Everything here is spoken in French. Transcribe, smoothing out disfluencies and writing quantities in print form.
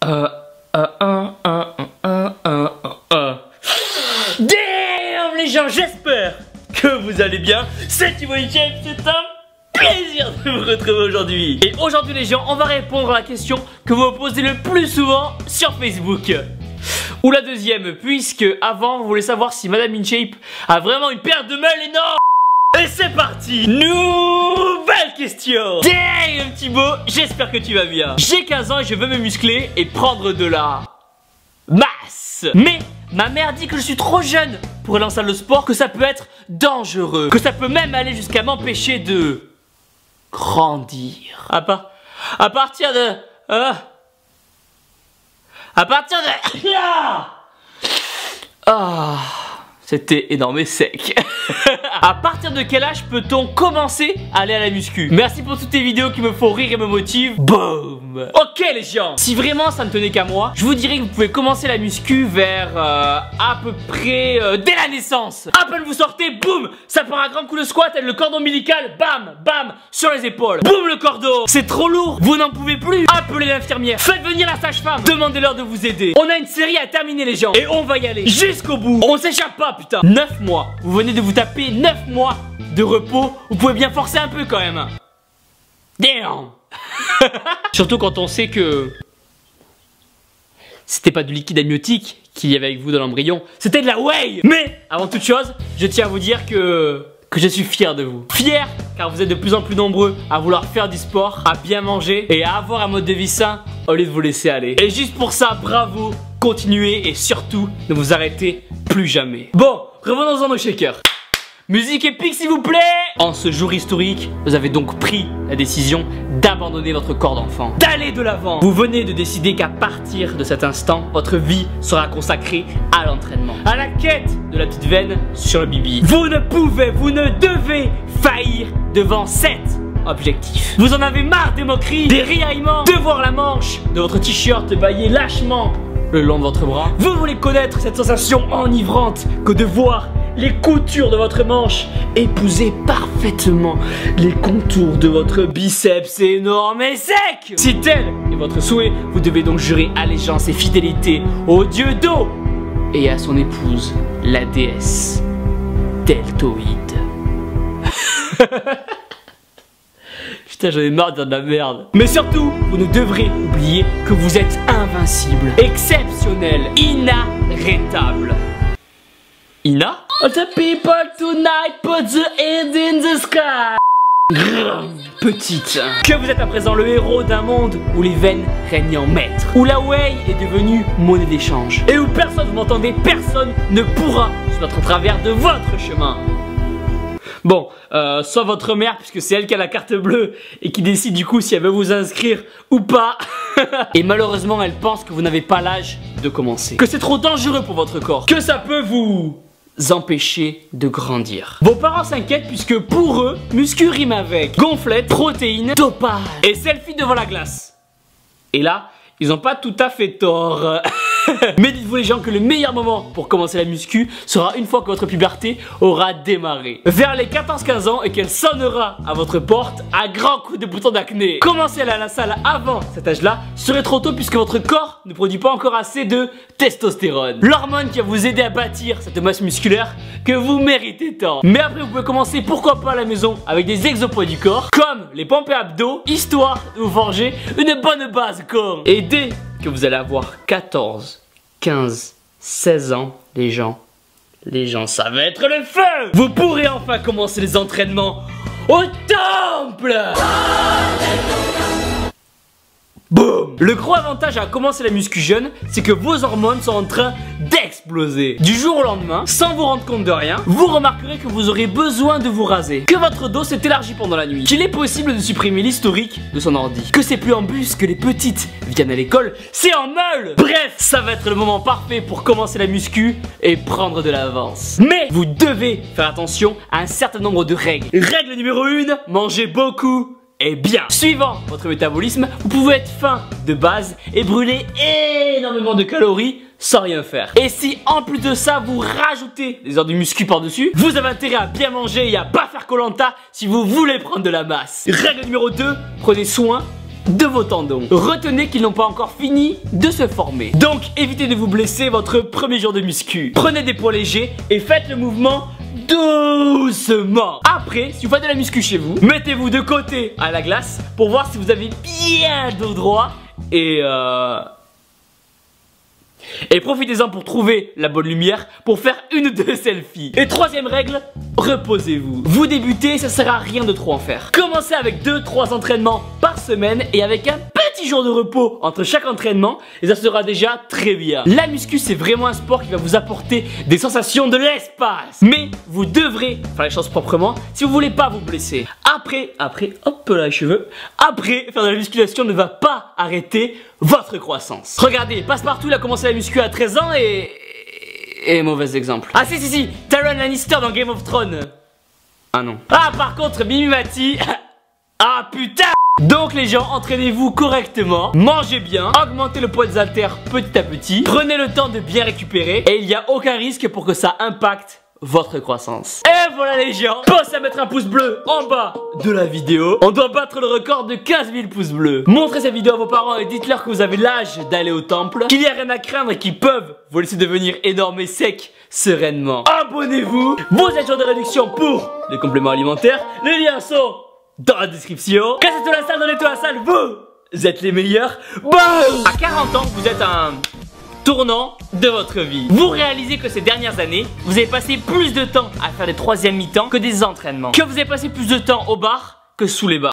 Damn les gens, j'espère que vous allez bien. C'est Thibaut Nickel, c'est un plaisir de vous retrouver aujourd'hui. Et aujourd'hui les gens, on va répondre à la question que vous me posez le plus souvent sur Facebook. Ou la deuxième, puisque avant vous voulez savoir si Madame InShape a vraiment une paire de meule énorme. Et c'est parti. Nouvelle question. Damn Thibaut, j'espère que tu vas bien. J'ai 15 ans et je veux me muscler et prendre de la masse. Mais ma mère dit que je suis trop jeune pour aller en salle de sport, que ça peut être dangereux, que ça peut même aller jusqu'à m'empêcher de grandir. À partir de... C'était énorme et sec. À partir de quel âge peut-on commencer à aller à la muscu? Merci pour toutes tes vidéos qui me font rire et me motivent. Boum. Ok les gens, si vraiment ça ne tenait qu'à moi, je vous dirais que vous pouvez commencer la muscu vers à peu près dès la naissance. À peine vous sortez, boum, ça part un grand coup de squat et le cordon ombilical, bam, bam, sur les épaules. Boum le cordon. C'est trop lourd, vous n'en pouvez plus. Appelez l'infirmière, faites venir la sage-femme, demandez-leur de vous aider. On a une série à terminer les gens et on va y aller jusqu'au bout. On s'échappe pas putain. 9 mois, vous venez de vous taper 9 mois de repos. Vous pouvez bien forcer un peu quand même. Damn. Surtout quand on sait que c'était pas du liquide amniotique qu'il y avait avec vous dans l'embryon, c'était de la whey. Mais avant toute chose, je tiens à vous dire que je suis fier de vous. Fier car vous êtes de plus en plus nombreux à vouloir faire du sport, à bien manger et à avoir un mode de vie sain au lieu de vous laisser aller. Et juste pour ça, bravo, continuez et surtout ne vous arrêtez plus jamais. Bon, revenons-en nos shakers. Musique épique s'il vous plaît. En ce jour historique, vous avez donc pris la décision d'abandonner votre corps d'enfant, d'aller de l'avant. Vous venez de décider qu'à partir de cet instant, votre vie sera consacrée à l'entraînement, à la quête de la petite veine sur le bibi. Vous ne pouvez, vous ne devez faillir devant cet objectif. Vous en avez marre des moqueries, des riaillements, de voir la manche de votre t-shirt bailler lâchement le long de votre bras. Vous voulez connaître cette sensation enivrante que de voir les coutures de votre manche épouser parfaitement les contours de votre biceps énorme et sec. Si tel est votre souhait, vous devez donc jurer allégeance et fidélité au dieu d'eau et à son épouse, la déesse deltoïde. Putain, j'en ai marre de dire de la merde. Mais surtout, vous ne devrez oublier que vous êtes invincible, exceptionnel, inarrêtable. Ina? All the people tonight put the hand in the sky. Petite. Que vous êtes à présent le héros d'un monde où les veines règnent en maître, où la whey est devenue monnaie d'échange et où personne, vous m'entendez, personne ne pourra se mettre en travers de votre chemin. Bon, sauf votre mère, puisque c'est elle qui a la carte bleue et qui décide du coup si elle veut vous inscrire ou pas. Et malheureusement, elle pense que vous n'avez pas l'âge de commencer, que c'est trop dangereux pour votre corps, que ça peut vous empêcher de grandir. Vos parents s'inquiètent puisque pour eux, muscu rime avec gonflette, protéines, dopage et selfie devant la glace. Et là, ils n'ont pas tout à fait tort. Mais dites-vous les gens que le meilleur moment pour commencer la muscu sera une fois que votre puberté aura démarré, vers les 14-15 ans, et qu'elle sonnera à votre porte à grands coups de bouton d'acné. Commencer à aller à la salle avant cet âge-là serait trop tôt puisque votre corps ne produit pas encore assez de testostérone, l'hormone qui va vous aider à bâtir cette masse musculaire que vous méritez tant. Mais après vous pouvez commencer pourquoi pas à la maison avec des exopoids du corps comme les pompes et abdos, histoire de vous forger une bonne base corps. Et dès que vous allez avoir 14, 15, 16 ans, les gens, ça va être le feu. Vous pourrez enfin commencer les entraînements au temple. Boum. Le gros avantage à commencer la muscu jeune, c'est que vos hormones sont en train d'exploser. Du jour au lendemain, sans vous rendre compte de rien, vous remarquerez que vous aurez besoin de vous raser, que votre dos s'est élargi pendant la nuit, qu'il est possible de supprimer l'historique de son ordi, que c'est plus en bus que les petites viennent à l'école, c'est en meule. Bref, ça va être le moment parfait pour commencer la muscu et prendre de l'avance. Mais vous devez faire attention à un certain nombre de règles. Règle numéro 1, mangez beaucoup et bien. Suivant votre métabolisme, vous pouvez être faim de base et brûler énormément de calories sans rien faire. Et si en plus de ça vous rajoutez des heures de muscu par dessus, vous avez intérêt à bien manger et à pas faire Koh-Lanta si vous voulez prendre de la masse. Règle numéro 2, prenez soin de vos tendons. Retenez qu'ils n'ont pas encore fini de se former. Donc évitez de vous blesser votre premier jour de muscu. Prenez des poids légers et faites le mouvement doucement. Après, si vous faites de la muscu chez vous, mettez-vous de côté à la glace pour voir si vous avez bien le dos droit et profitez-en pour trouver la bonne lumière pour faire une ou deux selfies. Et troisième règle, reposez-vous. Vous débutez, ça sert à rien de trop en faire. Commencez avec 2-3 entraînements par semaine et avec un petit jour de repos entre chaque entraînement et ça sera déjà très bien. La muscu, c'est vraiment un sport qui va vous apporter des sensations de l'espace. Mais vous devrez faire les choses proprement si vous voulez pas vous blesser. Après, hop là les cheveux. Après, faire de la musculation ne va pas arrêter votre croissance. Regardez, Passepartout, il a commencé la muscu à 13 ans et mauvais exemple. Ah si, Tyrion Lannister dans Game of Thrones. Ah non. Ah par contre, Mimimati. Ah putain. Donc les gens, entraînez-vous correctement, mangez bien, augmentez le poids des haltères petit à petit, prenez le temps de bien récupérer et il n'y a aucun risque pour que ça impacte votre croissance. Et voilà les gens, pensez à mettre un pouce bleu en bas de la vidéo. On doit battre le record de 15 000 pouces bleus. Montrez cette vidéo à vos parents et dites-leur que vous avez l'âge d'aller au temple, qu'il n'y a rien à craindre et qu'ils peuvent vous laisser devenir énorme et sec sereinement. Abonnez-vous, vos échelons de réduction pour les compléments alimentaires, les liens sont dans la description. Cassez-toi la salle, donnez-toi la salle, vous êtes les meilleurs. Bam. À 40 ans, vous êtes un tournant de votre vie. Vous réalisez que ces dernières années, vous avez passé plus de temps à faire des troisièmes mi-temps que des entraînements. Que vous avez passé plus de temps au bar que sous les bars.